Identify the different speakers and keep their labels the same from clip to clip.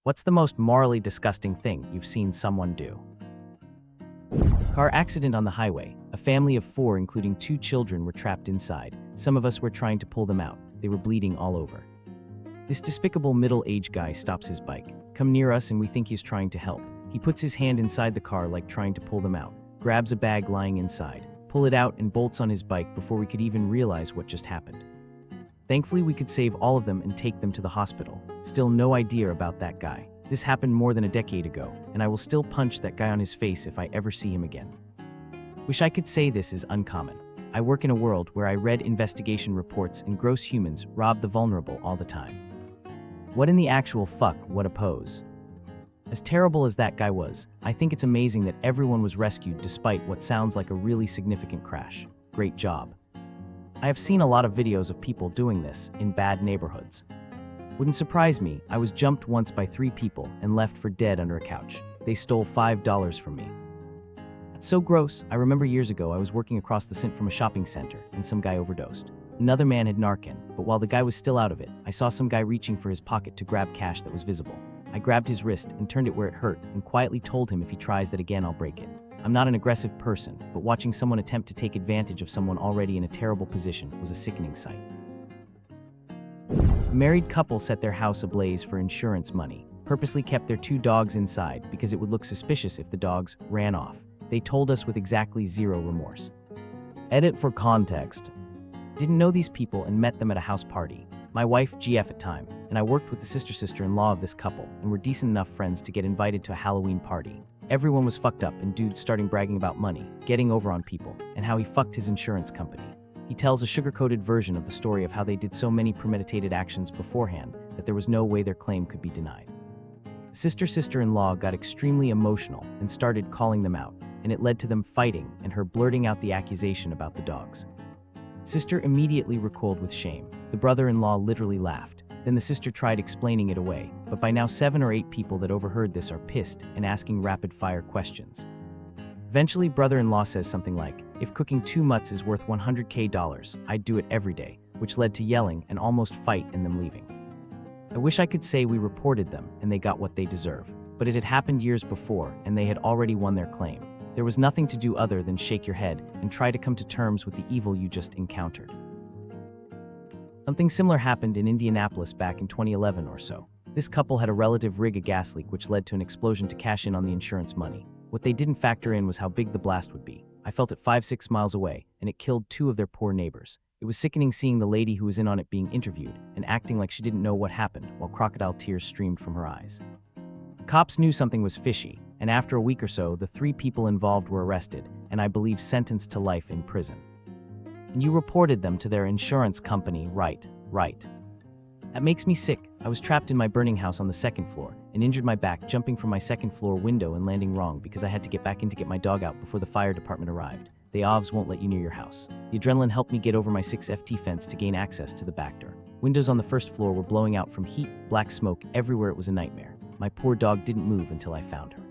Speaker 1: What's the most morally disgusting thing you've seen someone do? Car accident on the highway. A family of 4, including 2 children, were trapped inside. Some of us were trying to pull them out. They were bleeding all over. This despicable middle-aged guy stops his bike. Come near us and we think he's trying to help. He puts his hand inside the car like trying to pull them out, grabs a bag lying inside, pull it out and bolts on his bike before we could even realize what just happened. Thankfully, we could save all of them and take them to the hospital. Still no idea about that guy. This happened more than a decade ago, and I will still punch that guy on his face if I ever see him again. Wish I could say this is uncommon. I work in a world where I read investigation reports and gross humans rob the vulnerable all the time. What in the actual fuck, what a pose. As terrible as that guy was, I think it's amazing that everyone was rescued despite what sounds like a really significant crash. Great job. I have seen a lot of videos of people doing this in bad neighborhoods. Wouldn't surprise me, I was jumped once by 3 people and left for dead under a couch. They stole $5 from me. That's so gross. I remember years ago I was working across the street from a shopping center and some guy overdosed. Another man had Narcan, but while the guy was still out of it, I saw some guy reaching for his pocket to grab cash that was visible. I grabbed his wrist and turned it where it hurt and quietly told him if he tries that again I'll break it. I'm not an aggressive person, but watching someone attempt to take advantage of someone already in a terrible position was a sickening sight. A married couple set their house ablaze for insurance money, purposely kept their 2 dogs inside because it would look suspicious if the dogs ran off. They told us with exactly 0 remorse. Edit for context. Didn't know these people and met them at a house party. My wife, GF at time, and I worked with the sister-in-law of this couple and were decent enough friends to get invited to a Halloween party. Everyone was fucked up and dudes starting bragging about money, getting over on people, and how he fucked his insurance company. He tells a sugar-coated version of the story of how they did so many premeditated actions beforehand that there was no way their claim could be denied. Sister-in-law got extremely emotional and started calling them out, and it led to them fighting and her blurting out the accusation about the dogs. Sister immediately recoiled with shame. The brother-in-law literally laughed. Then the sister tried explaining it away, but by now 7 or 8 people that overheard this are pissed and asking rapid-fire questions. Eventually, brother-in-law says something like, "If cooking 2 mutts is worth $100K, I'd do it every day," which led to yelling and almost fight and them leaving. I wish I could say we reported them and they got what they deserve, but it had happened years before and they had already won their claim. There was nothing to do other than shake your head and try to come to terms with the evil you just encountered. Something similar happened in Indianapolis back in 2011 or so. This couple had a relative rig a gas leak which led to an explosion to cash in on the insurance money. What they didn't factor in was how big the blast would be. I felt it 5-6 miles away, and it killed 2 of their poor neighbors. It was sickening seeing the lady who was in on it being interviewed and acting like she didn't know what happened while crocodile tears streamed from her eyes. Cops knew something was fishy, and after a week or so, the 3 people involved were arrested and I believe sentenced to life in prison. And you reported them to their insurance company, right? That makes me sick. I was trapped in my burning house on the 2nd floor and injured my back jumping from my 2nd floor window and landing wrong because I had to get back in to get my dog out before the fire department arrived. The OVs won't let you near your house. The adrenaline helped me get over my 6FT fence to gain access to the back door. Windows on the 1st floor were blowing out from heat, black smoke, everywhere. It was a nightmare. My poor dog didn't move until I found her.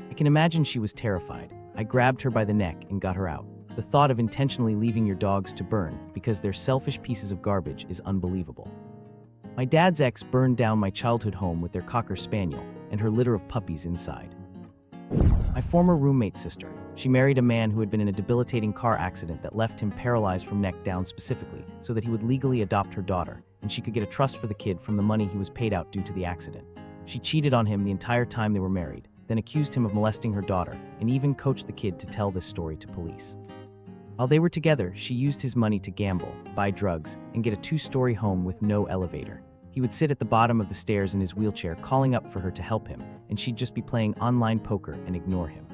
Speaker 1: I can imagine she was terrified. I grabbed her by the neck and got her out. The thought of intentionally leaving your dogs to burn because they're selfish pieces of garbage is unbelievable. My dad's ex burned down my childhood home with their Cocker Spaniel and her litter of puppies inside. My former roommate's sister. She married a man who had been in a debilitating car accident that left him paralyzed from neck down specifically so that he would legally adopt her daughter and she could get a trust for the kid from the money he was paid out due to the accident. She cheated on him the entire time they were married, then accused him of molesting her daughter and even coached the kid to tell this story to police. While they were together, she used his money to gamble, buy drugs, and get a 2-story home with no elevator. He would sit at the bottom of the stairs in his wheelchair calling up for her to help him, and she'd just be playing online poker and ignore him.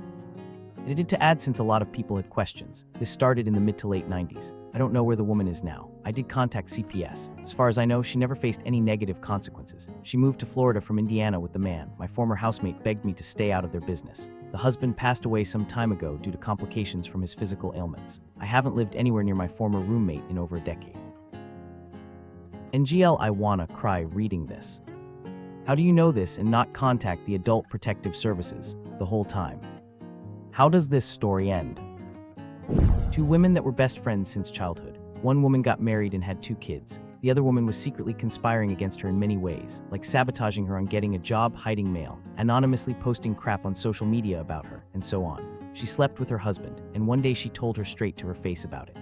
Speaker 1: And it did to add since a lot of people had questions. This started in the mid to late 90s. I don't know where the woman is now. I did contact CPS. As far as I know, she never faced any negative consequences. She moved to Florida from Indiana with the man. My former housemate begged me to stay out of their business. The husband passed away some time ago due to complications from his physical ailments. I haven't lived anywhere near my former roommate in over a decade. NGL, I wanna cry reading this. How do you know this and not contact the Adult Protective Services the whole time? How does this story end? 2 women that were best friends since childhood. One woman got married and had 2 kids. The The other woman was secretly conspiring against her in many ways, like sabotaging her on getting a job, hiding mail, anonymously posting crap on social media about her, and so on. She slept with her husband, and one day she told her straight to her face about it.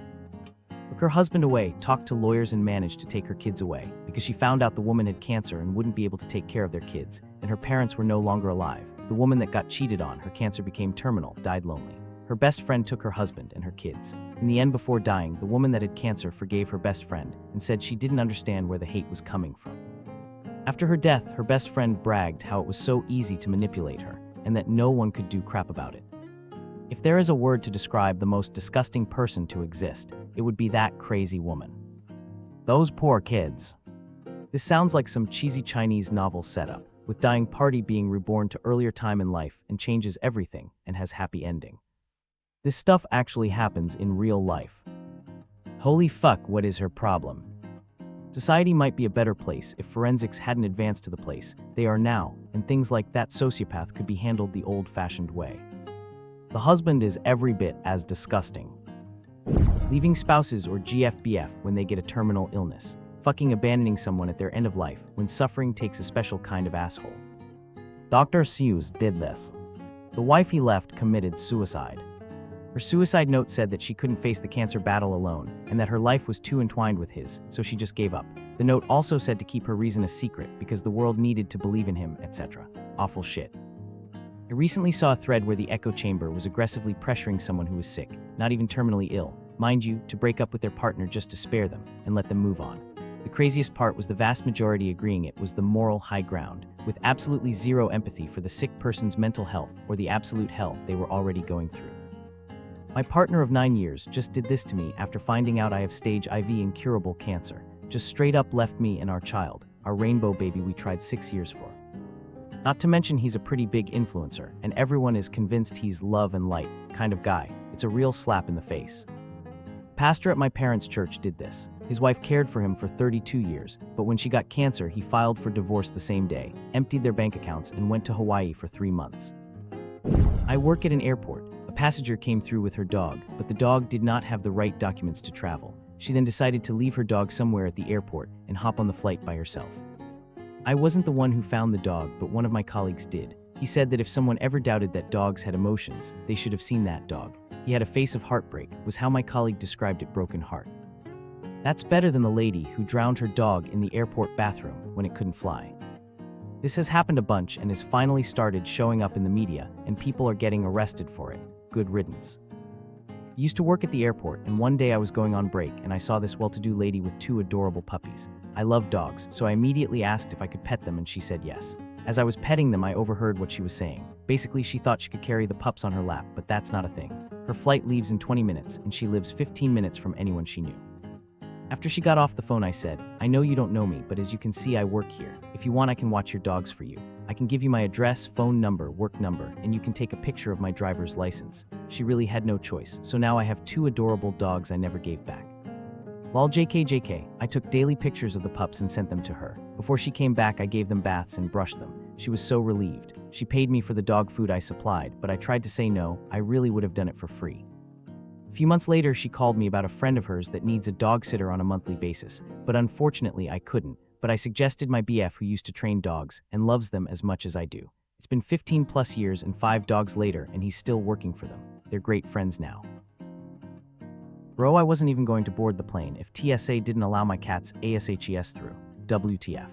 Speaker 1: Took her husband away, talked to lawyers, and managed to take her kids away, because she found out the woman had cancer and wouldn't be able to take care of their kids, and her parents were no longer alive. The woman that got cheated on, her cancer became terminal, died lonely. Her best friend took her husband and her kids. In the end, before dying, the woman that had cancer forgave her best friend and said she didn't understand where the hate was coming from. After her death, her best friend bragged how it was so easy to manipulate her and that no one could do crap about it. If there is a word to describe the most disgusting person to exist, it would be that crazy woman. Those poor kids. This sounds like some cheesy Chinese novel setup, with dying party being reborn to earlier time in life and changes everything and has happy ending. This stuff actually happens in real life. Holy fuck, what is her problem? Society might be a better place if forensics hadn't advanced to the place they are now, and things like that sociopath could be handled the old-fashioned way. The husband is every bit as disgusting. Leaving spouses or GFBF when they get a terminal illness. Fucking abandoning someone at their end of life when suffering takes a special kind of asshole. Dr. Seuss did this. The wife he left committed suicide. Her suicide note said that she couldn't face the cancer battle alone and that her life was too entwined with his, so she just gave up. The note also said to keep her reason a secret because the world needed to believe in him, etc. Awful shit. I recently saw a thread where the echo chamber was aggressively pressuring someone who was sick, not even terminally ill, mind you, to break up with their partner just to spare them and let them move on. The craziest part was the vast majority agreeing it was the moral high ground, with absolutely zero empathy for the sick person's mental health or the absolute hell they were already going through. My partner of 9 years just did this to me after finding out I have stage IV incurable cancer. Just straight up left me and our child, our rainbow baby we tried 6 years for. Not to mention he's a pretty big influencer, and everyone is convinced he's love and light kind of guy. It's a real slap in the face. Pastor at my parents' church did this. His wife cared for him for 32 years, but when she got cancer, he filed for divorce the same day, emptied their bank accounts, and went to Hawaii for 3 months. I work at an airport. A passenger came through with her dog, but the dog did not have the right documents to travel. She then decided to leave her dog somewhere at the airport and hop on the flight by herself. I wasn't the one who found the dog, but one of my colleagues did. He said that if someone ever doubted that dogs had emotions, they should have seen that dog. He had a face of heartbreak, was how my colleague described it, broken heart. That's better than the lady who drowned her dog in the airport bathroom when it couldn't fly. This has happened a bunch and has finally started showing up in the media, and people are getting arrested for it. Good riddance. I used to work at the airport, and one day I was going on break and I saw this well-to-do lady with 2 adorable puppies. I love dogs, so I immediately asked if I could pet them and she said yes. As I was petting them, I overheard what she was saying. Basically, she thought she could carry the pups on her lap, but that's not a thing. Her flight leaves in 20 minutes, and she lives 15 minutes from anyone she knew. After she got off the phone, I said, I know you don't know me, but as you can see, I work here. If you want, I can watch your dogs for you. I can give you my address, phone number, work number, and you can take a picture of my driver's license. She really had no choice, so now I have 2 adorable dogs I never gave back. Lol JK, I took daily pictures of the pups and sent them to her. Before she came back, I gave them baths and brushed them. She was so relieved. She paid me for the dog food I supplied, but I tried to say no, I really would have done it for free. A few months later, she called me about a friend of hers that needs a dog sitter on a monthly basis, but unfortunately I couldn't. But I suggested my BF who used to train dogs and loves them as much as I do. It's been 15 plus years and 5 dogs later, and he's still working for them. They're great friends now. Bro, I wasn't even going to board the plane if TSA didn't allow my cat's ASHES through. WTF.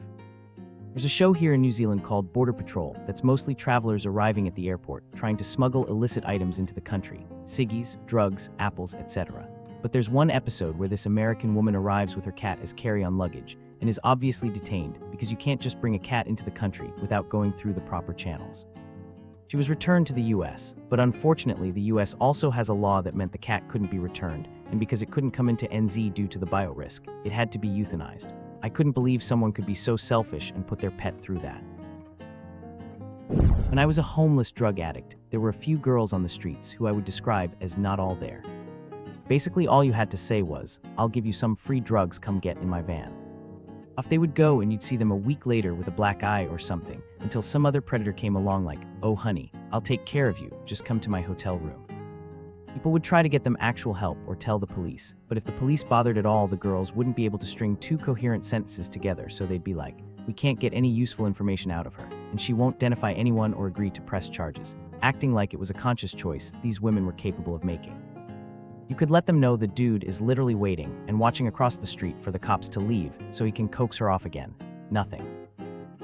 Speaker 1: There's a show here in New Zealand called Border Patrol that's mostly travelers arriving at the airport trying to smuggle illicit items into the country, ciggies, drugs, apples, etc. But there's one episode where this American woman arrives with her cat as carry-on luggage and is obviously detained because you can't just bring a cat into the country without going through the proper channels. She was returned to the US, but unfortunately the US also has a law that meant the cat couldn't be returned, and because it couldn't come into NZ due to the biorisk, it had to be euthanized. I couldn't believe someone could be so selfish and put their pet through that. When I was a homeless drug addict, there were a few girls on the streets who I would describe as not all there. Basically all you had to say was, I'll give you some free drugs, come get in my van. Off they would go, and you'd see them a week later with a black eye or something, until some other predator came along like, oh honey, I'll take care of you, just come to my hotel room. People would try to get them actual help or tell the police, but if the police bothered at all, the girls wouldn't be able to string two coherent sentences together, so they'd be like, "We can't get any useful information out of her, and she won't identify anyone or agree to press charges," acting like it was a conscious choice these women were capable of making. You could let them know the dude is literally waiting and watching across the street for the cops to leave so he can coax her off again. Nothing.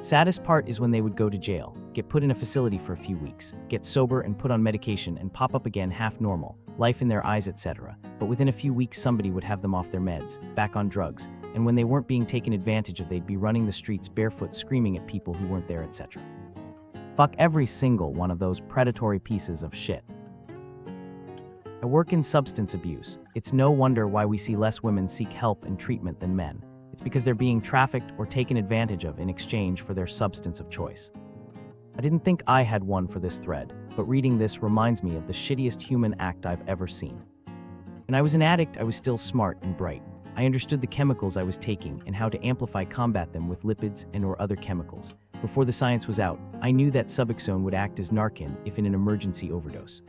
Speaker 1: Saddest part is when they would go to jail, get put in a facility for a few weeks, get sober and put on medication and pop up again half normal, life in their eyes, etc. But within a few weeks somebody would have them off their meds, back on drugs, and when they weren't being taken advantage of they'd be running the streets barefoot screaming at people who weren't there, etc. Fuck every single one of those predatory pieces of shit. I work in substance abuse. It's no wonder why we see less women seek help and treatment than men. It's because they're being trafficked or taken advantage of in exchange for their substance of choice. I didn't think I had one for this thread, but reading this reminds me of the shittiest human act I've ever seen. When I was an addict, I was still smart and bright. I understood the chemicals I was taking and how to combat them with lipids and or other chemicals. Before the science was out, I knew that Suboxone would act as Narcan if in an emergency overdose.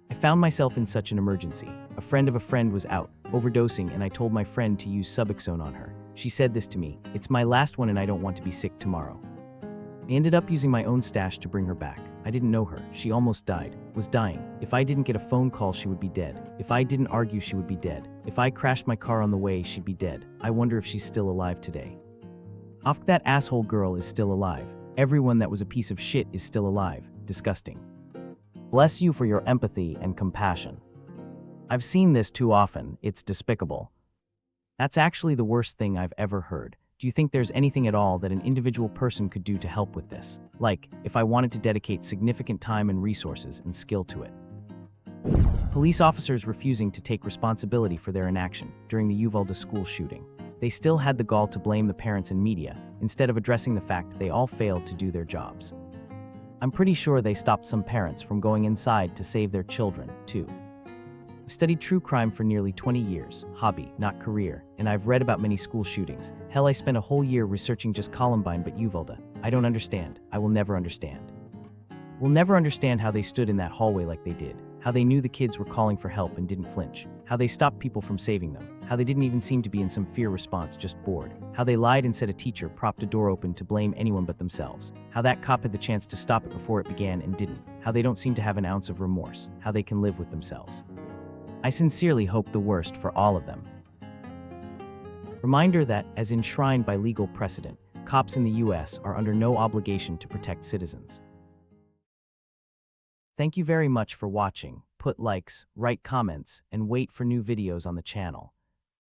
Speaker 1: I found myself in such an emergency. A friend of a friend was out, overdosing, and I told my friend to use Suboxone on her. She said this to me, "It's my last one and I don't want to be sick tomorrow." I ended up using my own stash to bring her back. I didn't know her. She almost died, was dying. If I didn't get a phone call, she would be dead. If I didn't argue, she would be dead. If I crashed my car on the way, she'd be dead. I wonder if she's still alive today. Off, that asshole girl is still alive. Everyone that was a piece of shit is still alive. Disgusting. Bless you for your empathy and compassion. I've seen this too often. It's despicable. That's actually the worst thing I've ever heard. Do you think there's anything at all that an individual person could do to help with this? Like, if I wanted to dedicate significant time and resources and skill to it. Police officers refusing to take responsibility for their inaction during the Uvalde school shooting. They still had the gall to blame the parents and media, instead of addressing the fact they all failed to do their jobs. I'm pretty sure they stopped some parents from going inside to save their children, too. I've studied true crime for nearly 20 years, hobby, not career, and I've read about many school shootings. Hell, I spent a whole year researching just Columbine, but Uvalde. I don't understand. I will never understand. We'll never understand how they stood in that hallway like they did, how they knew the kids were calling for help and didn't flinch, how they stopped people from saving them, how they didn't even seem to be in some fear response, just bored, how they lied and said a teacher propped a door open to blame anyone but themselves, how that cop had the chance to stop it before it began and didn't, how they don't seem to have an ounce of remorse, how they can live with themselves. I sincerely hope the worst for all of them. Reminder that, as enshrined by legal precedent, cops in the US are under no obligation to protect citizens. Thank you very much for watching. Put likes, write comments, and wait for new videos on the channel.